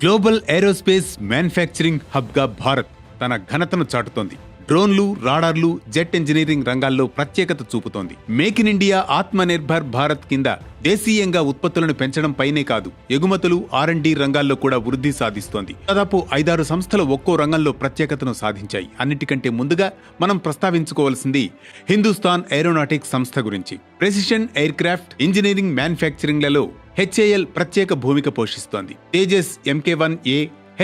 Global aerospace manufacturing హబ్గా భారత్ తన ఘనతను చాటుతోంది. డ్రోన్లు, రాడార్లు, జెట్ ఇంజనీరింగ్ రంగాల్లో ప్రత్యేకత చూపుతోంది. మేక్ ఇన్ ఇండియా, ఆత్మ నిర్భర్ భారత్ కింద దేశీయంగా ఉత్పత్తులను పెంచడం పైనే కాదు, ఎగుమతులు, R&D రంగాల్లో కూడా వృద్ధి సాధిస్తోంది. దాదాపు 5-6 సంస్థలు ఒక్కో రంగంలో ప్రత్యేకతను సాధించాయి. అన్నిటికంటే ముందుగా మనం ప్రస్తావించుకోవాల్సింది హిందుస్థాన్ ఏరోనాటిక్స్ సంస్థ గురించి. ప్రెసిషన్ ఎయిర్ క్రాఫ్ట్ ఇంజనీరింగ్ మ్యానుఫ్యాక్చరింగ్లలో HAL ప్రత్యేక భూమిక పోషిస్తోంది. Tejas MK1A,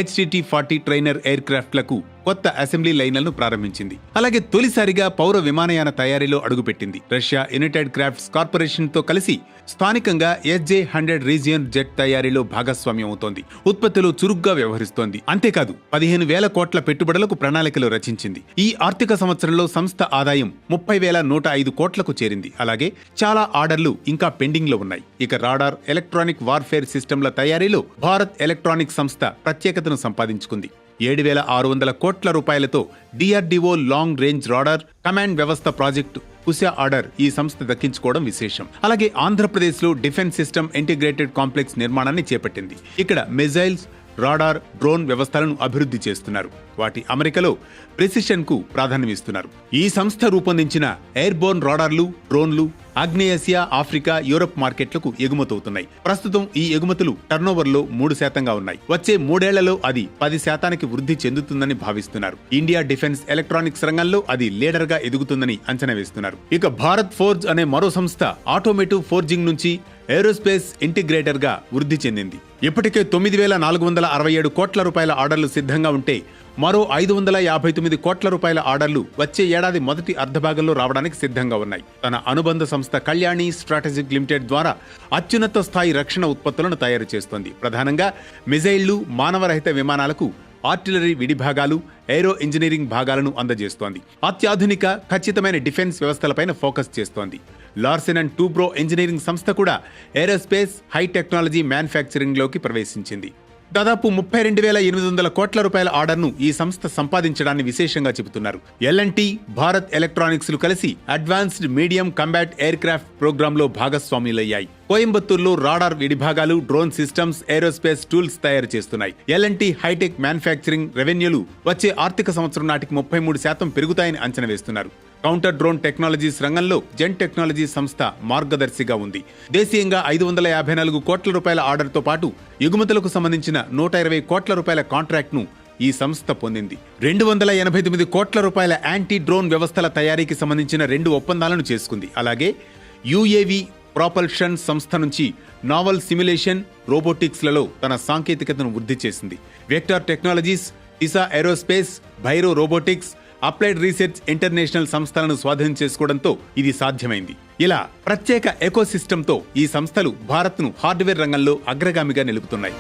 HTT-40 trainer air క్రాఫ్ట్లకు కొత్త అసెంబ్లీ లైన్లను ప్రారంభించింది. అలాగే తొలిసారిగా పౌర విమానయాన తయారీలో అడుగుపెట్టింది. రష్యా యునైటెడ్ క్రాఫ్ట్స్ కార్పొరేషన్ తో కలిసి స్థానికంగా SJ-100 రీజియన్ జెట్ తయారీలో భాగస్వామ్యం అవుతోంది. ఉత్పత్తిలో చురుగ్గా వ్యవహరిస్తోంది. అంతేకాదు 15,000 కోట్ల పెట్టుబడులకు ప్రణాళికలు రచించింది. ఈ ఆర్థిక సంవత్సరంలో సంస్థ ఆదాయం 30,105 కోట్లకు చేరింది. అలాగే చాలా ఆర్డర్లు ఇంకా పెండింగ్ లో ఉన్నాయి. ఇక రాడార్, ఎలక్ట్రానిక్ వార్ఫేర్ సిస్టంల తయారీలో భారత్ ఎలక్ట్రానిక్స్ సంస్థ ప్రత్యేకతను సంపాదించుకుంది. 7,600 కోట్ల రూపాయలతో DRDO long range radar command వ్యవస్థ ప్రాజెక్టు కుశ ఆర్డర్ ఈ సంస్థ దక్కించుకోవడం విశేషం. అలాగే ఆంధ్రప్రదేశ్లో డిఫెన్స్ సిస్టమ్ ఇంటిగ్రేటెడ్ కాంప్లెక్స్ నిర్మాణాన్ని చేపట్టింది. ఇక్కడ మిజైల్స్, రాడార్, డ్రోన్ వ్యవస్థలను అభివృద్ధి చేస్తున్నారు. వాటి అమరికలో ప్రెసిషన్ కు ప్రాధాన్యమిస్తున్నారు. ఈ సంస్థ రూపొందించిన ఎయిర్బోర్న్ రాడార్లు, డ్రోన్లు ఆగ్నేయాసియా, ఆఫ్రికా, యూరప్ మార్కెట్లకు ఎగుమతవుతున్నాయి. ప్రస్తుతం ఈ ఎగుమతులు టర్నోవర్లో 3% ఉన్నాయి. వచ్చే 3 ఏళ్లలో అది 10% వృద్ధి చెందుతుందని భావిస్తున్నారు. ఇండియా డిఫెన్స్ ఎలక్ట్రానిక్స్ రంగంలో అది లీడర్ గా ఎదుగుతుందని అంచనా వేస్తున్నారు. ఇక భారత్ ఫోర్జ్ అనే మరో సంస్థ ఆటోమేటివ్ ఫోర్జింగ్ నుంచి ఏరోస్పేస్ ఇంటిగ్రేటర్ గా వృద్ధి చెందింది. ఇప్పటికే 9,467 కోట్ల రూపాయల ఆర్డర్లు సిద్ధంగా ఉంటే మరో 559 కోట్ల రూపాయల ఆర్డర్లు వచ్చే ఏడాది మొదటి అర్ధభాగంలో రావడానికి సిద్ధంగా ఉన్నాయి. తన అనుబంధ సంస్థ కళ్యాణి స్ట్రాటజిక్ లిమిటెడ్ ద్వారా అత్యున్నత స్థాయి రక్షణ ఉత్పత్తులను తయారు చేస్తోంది. ప్రధానంగా మిజైళ్లు, మానవరహిత విమానాలకు ఆర్టిలరీ విడిభాగాలు, ఏరో ఇంజనీరింగ్ భాగాలను అందజేస్తోంది. అత్యాధునిక, ఖచ్చితమైన డిఫెన్స్ వ్యవస్థలపైన ఫోకస్ చేస్తోంది. లార్సెన్ అండ్ టూబ్రో ఇంజనీరింగ్ సంస్థ కూడా ఏరోస్పేస్, హై టెక్నాలజీ మ్యానుఫ్యాక్చరింగ్ లోకి ప్రవేశించింది. దాదాపు 32,800 కోట్ల రూపాయల ఆర్డర్ను ఈ సంస్థ సంపాదించడాన్ని విశేషంగా చెబుతున్నారు. L&T, భారత్ ఎలక్ట్రానిక్స్ లు కలిసి advanced medium combat aircraft ప్రోగ్రాంలో భాగస్వాములయ్యాయి. కోయంబత్తూరులో రాడార్ విడిభాగాలు, డ్రోన్ సిస్టమ్స్, ఏరోస్పేస్ టూల్స్ తయారు చేస్తున్నాయి. L&T హైటెక్ మ్యానుఫ్యాక్చరింగ్ రెవెన్యూలు వచ్చే ఆర్థిక సంవత్సరం నాటికి 33% పెరుగుతాయని అంచనా వేస్తున్నారు. కౌంటర్ డ్రోన్ టెక్నాలజీస్ రంగంలో జెన్ టెక్నాలజీ సంస్థ మార్గదర్శిగా ఉంది. దేశీయంగా 554 కోట్ల రూపాయల ఆర్డర్తో పాటు ఎగుమతులకు సంబంధించిన 120 కోట్ల రూపాయల కాంట్రాక్ట్ను ఈ సంస్థ పొందింది. 289 కోట్ల రూపాయల యాంటీ డ్రోన్ వ్యవస్థల తయారీకి సంబంధించిన 2 ఒప్పందాలను చేసుకుంది. అలాగే UAV ప్రాపల్షన్ సంస్థ నుంచి నావల్ సిమ్యులేషన్, రోబోటిక్స్ లలో తన సాంకేతికతను వృద్ధి చేసింది. వెక్టార్ టెక్నాలజీస్, ఇసా ఏరోస్పేస్, భైరో రోబోటిక్స్, అప్లైడ్ రీసెర్చ్ ఇంటర్నేషనల్ సంస్థలను స్వాధీనం చేసుకోవడంతో ఇది సాధ్యమైంది. ఇలా ప్రత్యేక ఎకోసిస్టంతో ఈ సంస్థలు భారత్ను హార్డ్వేర్ రంగంలో అగ్రగామిగా నిలుపుతున్నాయి.